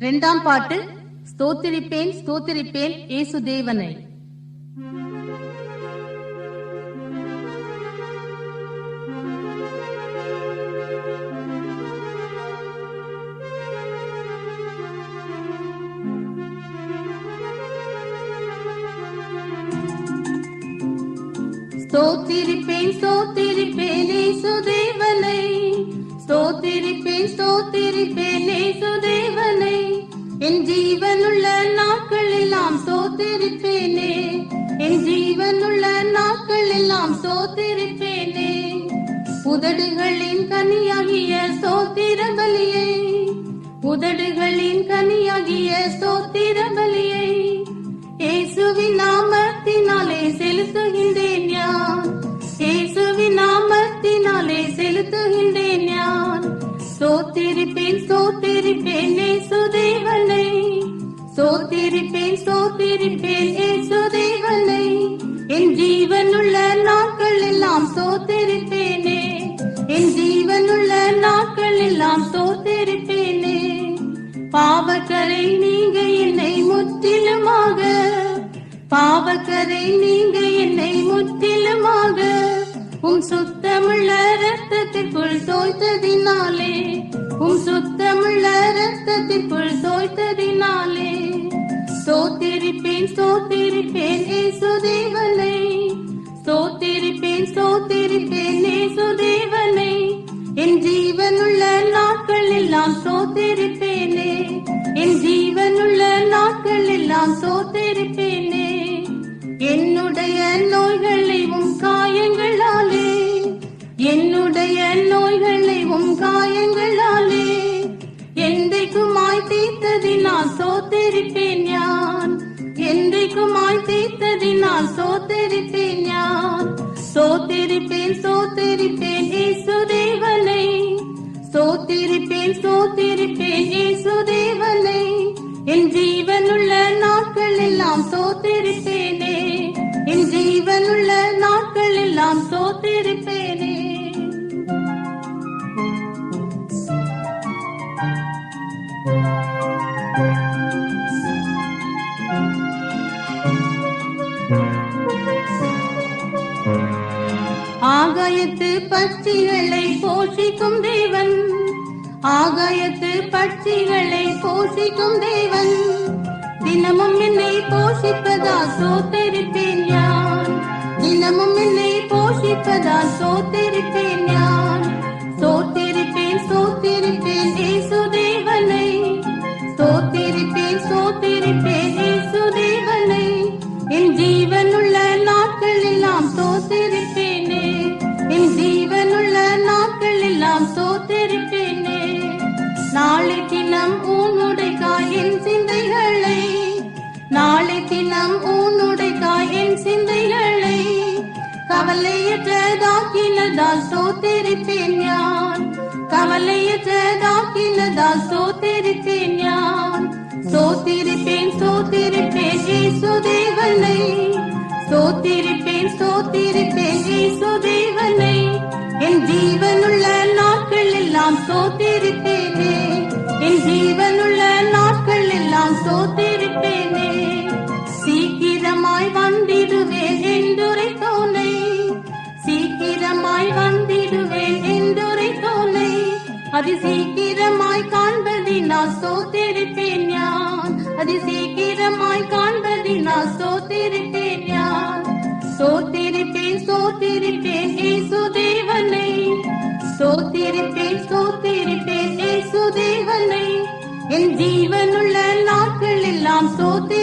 இரண்டாம் பாட்டு. ஸ்தோத்திரிப்பேன் ஸ்தோத்திரிப்பேன் இயேசு தேவனை. ஸ்தோத்திரிப்பேன் ஸ்தோத்திரிப்பேன் இயேசு தேவனை. ஸ்தோத்திரிப்பேன் ஸ்தோத்திரிப்பேன் இயேசு தேவனை. என் ஜீவனுள்ள நாட்கள் எல்லாம் ஸ்தோத்திரிப்பேனே. என் ஜீவனுள்ள நாட்கள் எல்லாம் ஸ்தோத்திரிப்பேனே. உதடுகளின் கனியாகிய ஸ்தோத்திர பலியை, உதடுகளின் கனியாகிய ஸ்தோத்திர பலியை இயேசுவின் நாமத்தினாலே செலுத்துகின்றேன் யான். இயேசுவின் நாமத்தினாலே செலுத்துகின்றேன் யான். ஸ்தோத்திரிப்பேன் ஸ்தோத்திரிப்பேன் இயேசு தேவனை. ஸ்தோத்திரிப்பேன் ஸ்தோத்திரிப்பேன் இயேசு தேவனை. என் ஜீவனுள்ள நாட்கள் எல்லாம் ஸ்தோத்திரிப்பேனே. என் ஜீவனுள்ள நாட்கள் எல்லாம் ஸ்தோத்திரிப்பேனே. பாவக்கரை நீங்க என்னை முற்றிலுமாக, பாவக்கரை நீங்க என்னை முற்றிலுமாக சுத்தமுள்ள ரத்தத்திற்குள் தோய்த்ததினாலே, சுத்தமுள்ள ரத்தத்திற்குள் தோய்த்ததினாலே. ஸ்தோத்திரிப்பேன் ஸ்தோத்திரிப்பேன் இயேசு தேவனை. ஸ்தோத்திரிப்பேன் ஸ்தோத்திரிப்பேன் இயேசு தேவனை. என் ஜீவனுள்ள நாட்கள் எல்லாம் ஸ்தோத்திரிப்பேனே. என் ஜீவனுள்ள நாட்கள் எல்லாம் ஸ்தோத்திரிப்பேனே. என்னுடைய நோய்களை காயங்களாலே, என்னுடைய நோய்களை காயங்களாலே என்றைக்குமாய் தீர்த்ததினால் ஸ்தோத்திரிப்பேன் யான். என்றைக்குமாய் தீர்த்ததினால் ஸ்தோத்திரிப்பேன் யான். ஸ்தோத்திரிப்பேன் ஸ்தோத்திரிப்பேன் இயேசு தேவனை. ஸ்தோத்திரிப்பேன் ஸ்தோத்திரிப்பேன் இயேசு தேவனை. என் ஜீவனுள்ள நாட்கள் எல்லாம் ஸ்தோத்திரிப்பேனே. என் ஜீவனுள்ள நாட்கள் எல்லாம் ஸ்தோத்திரிப்பேனே. ஆகாயத்து பட்சிகளை போஷிக்கும் தேவன், ஆகாயத்து பட்சிகளை போஷிக்கும் தேவன் தினமும் என்னை போஷிப்பதால் ஸ்தோத்திரிப்பேன் யான். தினமும் என்னை போஷிப்பதால் ஸ்தோத்திரிப்பேன் யான். ஸ்தோத்திரிப்பேன் ஸ்தோத்திரிப்பேன் இயேசு தேவனை. ஸ்தோத்திரிப்பேன் ஸ்தோத்திரிப்பேன் இயேசு தேவனை. என் ஜீவனுள்ள நாட்கள் எல்லாம் ஸ்தோத்திரிப்பேனே. என் ஜீவனுள்ள நாட்கள் எல்லாம் ஸ்தோத்திரிப்பேனே. நாளை தினம் உன்னுடைக்காய் என் சிந்தைகளை, நாளை தினம் உன்னுடைக்காய் என் சிந்தைகளை கவலையற்றதாக்கினதால் ஸ்தோத்திரிப்பேன் யான். கவலையற்றதாக்கினதால் ஸ்தோத்திரிப்பேன் யான். ஸ்தோத்திரிப்பேன் ஸ்தோத்திரிப்பேன் இயேசு தேவனை. ஸ்தோத்திரிப்பேன் ஸ்தோத்திரிப்பேன் இயேசு தேவனை. என் ஜீவனுள்ள நாட்கள் எல்லாம் ஸ்தோத்திரிப்பேனே. என் ஜீவனுள்ள நாட்கள் எல்லாம் ஸ்தோத்திரிப்பேனே. சீக்கிரமாய் வந்திடுவேன் என்றுரைத்தோனை, சீக்கிரமாய் வந்திடுவேன் என்றுரைத்தோனை. அதி சீக்கிரமாய் காண்பதினால் ஸ்தோத்திரிப்பேன் யான். அதி சீக்கிரமாய் காண்பதினால் ஸ்தோத்திரிப்பேன் யான். ஸ்தோத்திரிப்பேன் ஸ்தோத்திரிப்பேன் இயேசு தேவனை. ஸ்தோத்திரிப்பேன் ஸ்தோத்திரிப்பேன் இயேசு தேவனை. என் ஜீவனுள்ள நாட்கள் எல்லாம் ஸ்தோத்திரிப்பேன்.